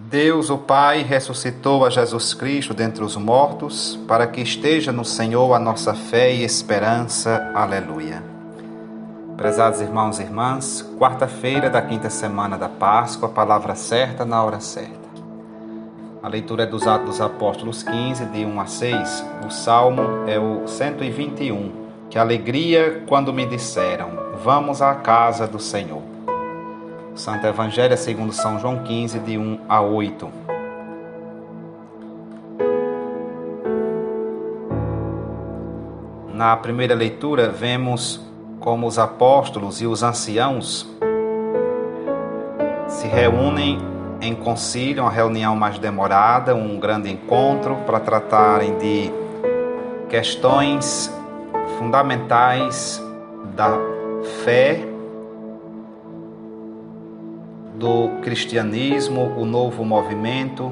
Deus, o Pai, ressuscitou a Jesus Cristo dentre os mortos, para que esteja no Senhor a nossa fé e esperança. Aleluia. Prezados irmãos e irmãs, quarta-feira da quinta semana da Páscoa, a palavra certa na hora certa. A leitura é dos Atos dos Apóstolos 15, de 1 a 6. O Salmo é o 121. Que alegria quando me disseram, vamos à casa do Senhor. O Santo Evangelho é segundo São João 15, de 1 a 8. Na primeira leitura, vemos como os apóstolos e os anciãos se reúnem em concílio, uma reunião mais demorada, um grande encontro para tratarem de questões fundamentais da fé, do cristianismo, o novo movimento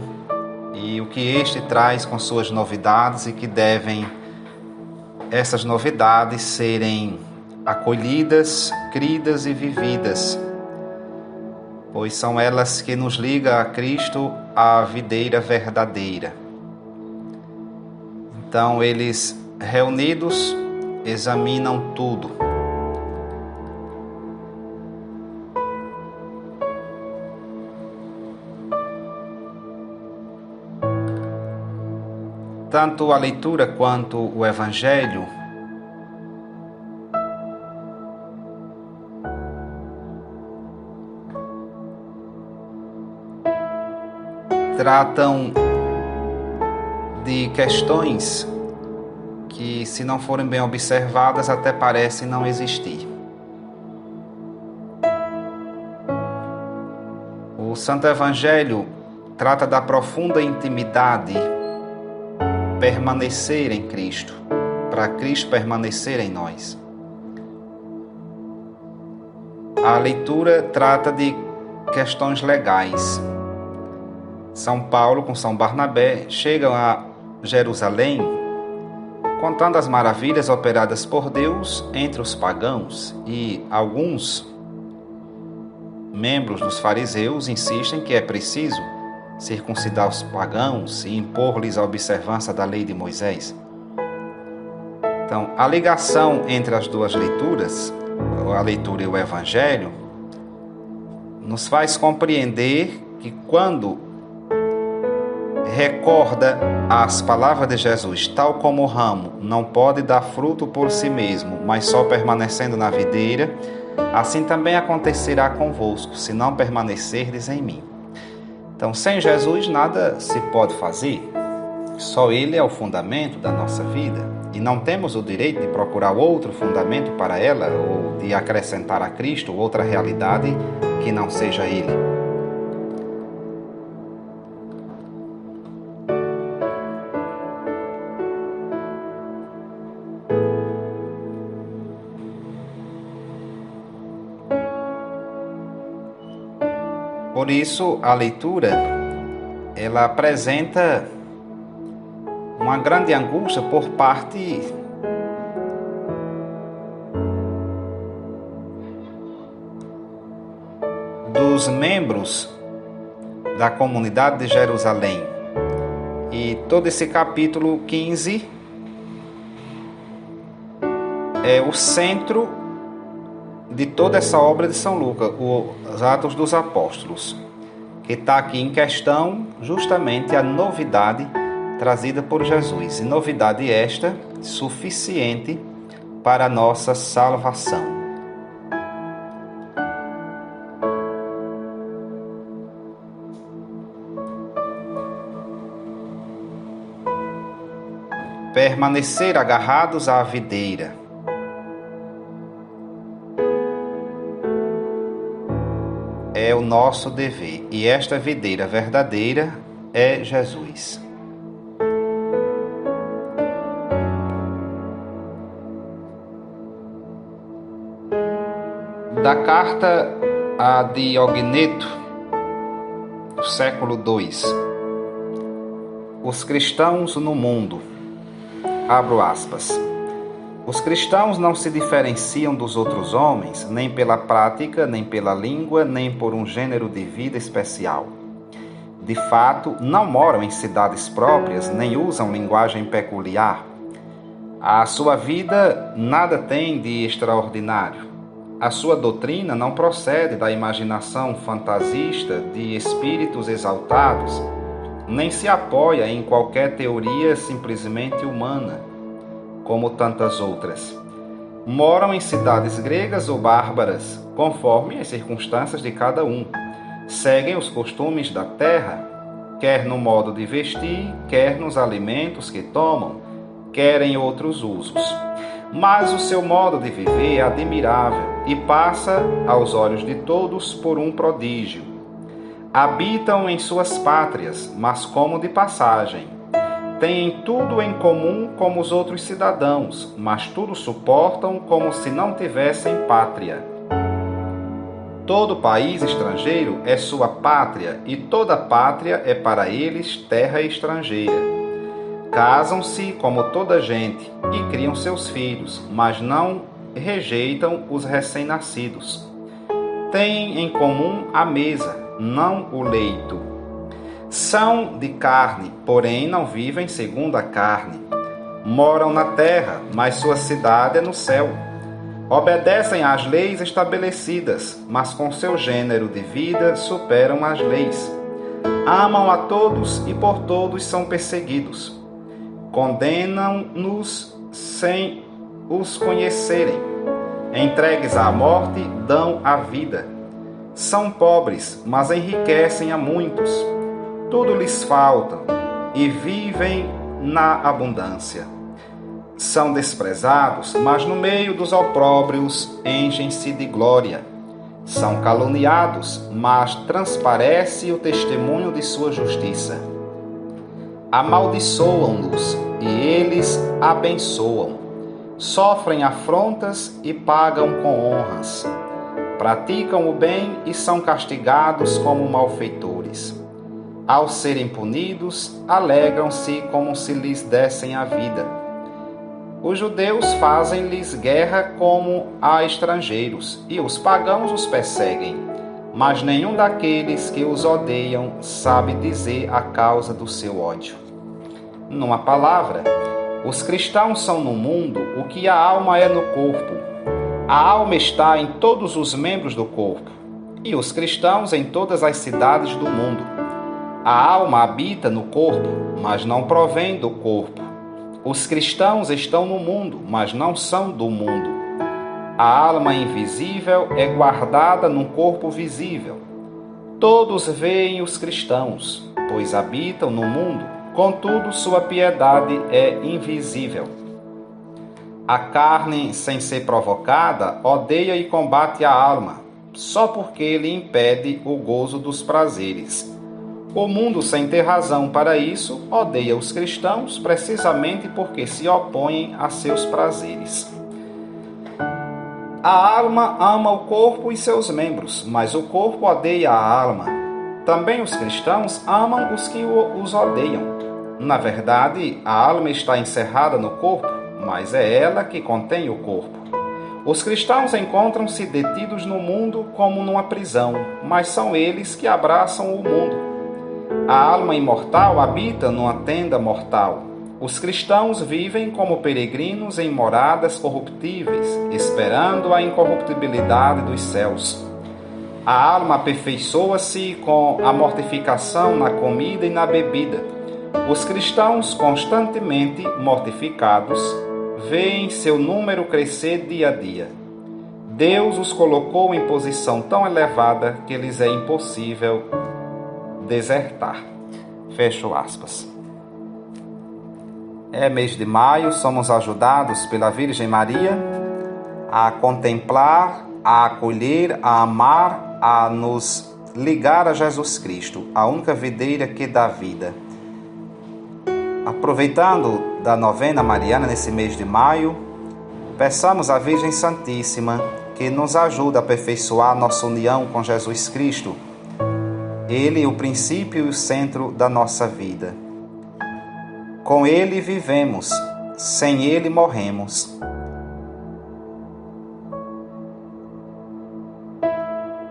e o que este traz com suas novidades e que devem essas novidades serem acolhidas, cridas e vividas, pois são elas que nos ligam a Cristo, a videira verdadeira. Então eles reunidos examinam tudo. Tanto a leitura quanto o Evangelho tratam de questões que, se não forem bem observadas, até parecem não existir. O Santo Evangelho trata da profunda intimidade permanecer em Cristo, para Cristo permanecer em nós. A leitura trata de questões legais. São Paulo com São Barnabé chegam a Jerusalém contando as maravilhas operadas por Deus entre os pagãos, e alguns membros dos fariseus insistem que é preciso circuncidar os pagãos e impor-lhes a observância da lei de Moisés. Então, a ligação entre as duas leituras, a leitura e o Evangelho, nos faz compreender que quando recorda as palavras de Jesus, tal como o ramo não pode dar fruto por si mesmo, mas só permanecendo na videira, assim também acontecerá convosco, se não permanecerdes em mim. Então, sem Jesus nada se pode fazer, só Ele é o fundamento da nossa vida e não temos o direito de procurar outro fundamento para ela ou de acrescentar a Cristo outra realidade que não seja Ele. Por isso, a leitura, ela apresenta uma grande angústia por parte dos membros da comunidade de Jerusalém. E todo esse capítulo 15 é o centro de toda essa obra de São Lucas, os Atos dos Apóstolos, que está aqui em questão justamente a novidade trazida por Jesus, e novidade esta suficiente para a nossa salvação. Permanecer agarrados à videira. É o nosso dever, e esta videira verdadeira é Jesus. Da carta a Diogneto, do século II. Os cristãos no mundo. Abro aspas. Os cristãos não se diferenciam dos outros homens, nem pela prática, nem pela língua, nem por um gênero de vida especial. de fato, não moram em cidades próprias, nem usam linguagem peculiar. A sua vida nada tem de extraordinário. A sua doutrina não procede da imaginação fantasista de espíritos exaltados, nem se apoia em qualquer teoria simplesmente humana, como tantas outras. Moram em cidades gregas ou bárbaras, conforme as circunstâncias de cada um. Seguem os costumes da terra, quer no modo de vestir, quer nos alimentos que tomam, quer em outros usos. Mas o seu modo de viver é admirável e passa, aos olhos de todos, por um prodígio. Habitam em suas pátrias, mas como de passagem. Têm tudo em comum como os outros cidadãos, mas tudo suportam como se não tivessem pátria. Todo país estrangeiro é sua pátria, e toda pátria é para eles terra estrangeira. Casam-se como toda gente e criam seus filhos, mas não rejeitam os recém-nascidos. Têm em comum a mesa, não o leito. São de carne, porém não vivem segundo a carne. Moram na terra, mas sua cidade é no céu. Obedecem às leis estabelecidas, mas com seu gênero de vida superam as leis. Amam a todos e por todos são perseguidos. Condenam-nos sem os conhecerem. Entregues à morte, dão a vida. São pobres, mas enriquecem a muitos. Tudo lhes falta e vivem na abundância. São desprezados, mas no meio dos opróbrios enchem-se de glória. São caluniados, mas transparece o testemunho de sua justiça. Amaldiçoam-nos e eles abençoam. Sofrem afrontas e pagam com honras. Praticam o bem e são castigados como malfeitores. Ao serem punidos, alegram-se como se lhes dessem a vida. Os judeus fazem-lhes guerra como a estrangeiros, e os pagãos os perseguem. Mas nenhum daqueles que os odeiam sabe dizer a causa do seu ódio. Numa palavra, os cristãos são no mundo o que a alma é no corpo. A alma está em todos os membros do corpo, e os cristãos em todas as cidades do mundo. A alma habita no corpo, mas não provém do corpo. Os cristãos estão no mundo, mas não são do mundo. A alma invisível é guardada num corpo visível. Todos veem os cristãos, pois habitam no mundo, contudo sua piedade é invisível. A carne, sem ser provocada, odeia e combate a alma, só porque lhe impede o gozo dos prazeres. O mundo, sem ter razão para isso, odeia os cristãos precisamente porque se opõem a seus prazeres. A alma ama o corpo e seus membros, mas o corpo odeia a alma. Também os cristãos amam os que os odeiam. Na verdade, a alma está encerrada no corpo, mas é ela que contém o corpo. Os cristãos encontram-se detidos no mundo como numa prisão, mas são eles que abraçam o mundo. A alma imortal habita numa tenda mortal. Os cristãos vivem como peregrinos em moradas corruptíveis, esperando a incorruptibilidade dos céus. A alma aperfeiçoa-se com a mortificação na comida e na bebida. Os cristãos, constantemente mortificados, veem seu número crescer dia a dia. Deus os colocou em posição tão elevada que lhes é impossível desertar. Fecho aspas. É mês de maio, somos ajudados pela Virgem Maria a contemplar, a acolher, a amar, a nos ligar a Jesus Cristo, a única videira que dá vida. Aproveitando da novena mariana nesse mês de maio, peçamos à Virgem Santíssima que nos ajude a aperfeiçoar nossa união com Jesus Cristo. Ele é o princípio e o centro da nossa vida. Com Ele vivemos, sem Ele morremos.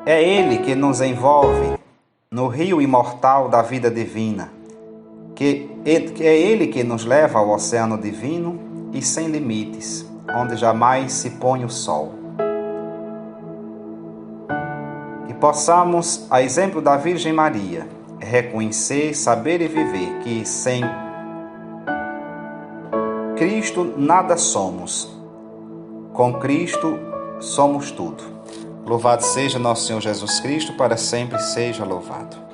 É Ele que nos envolve, no rio imortal da vida divina, que é Ele que nos leva ao oceano divino e sem limites, onde jamais se põe o sol. Que possamos, a exemplo da Virgem Maria, reconhecer, saber e viver que sem Cristo nada somos. Com Cristo somos tudo. Louvado seja nosso Senhor Jesus Cristo, para sempre seja louvado.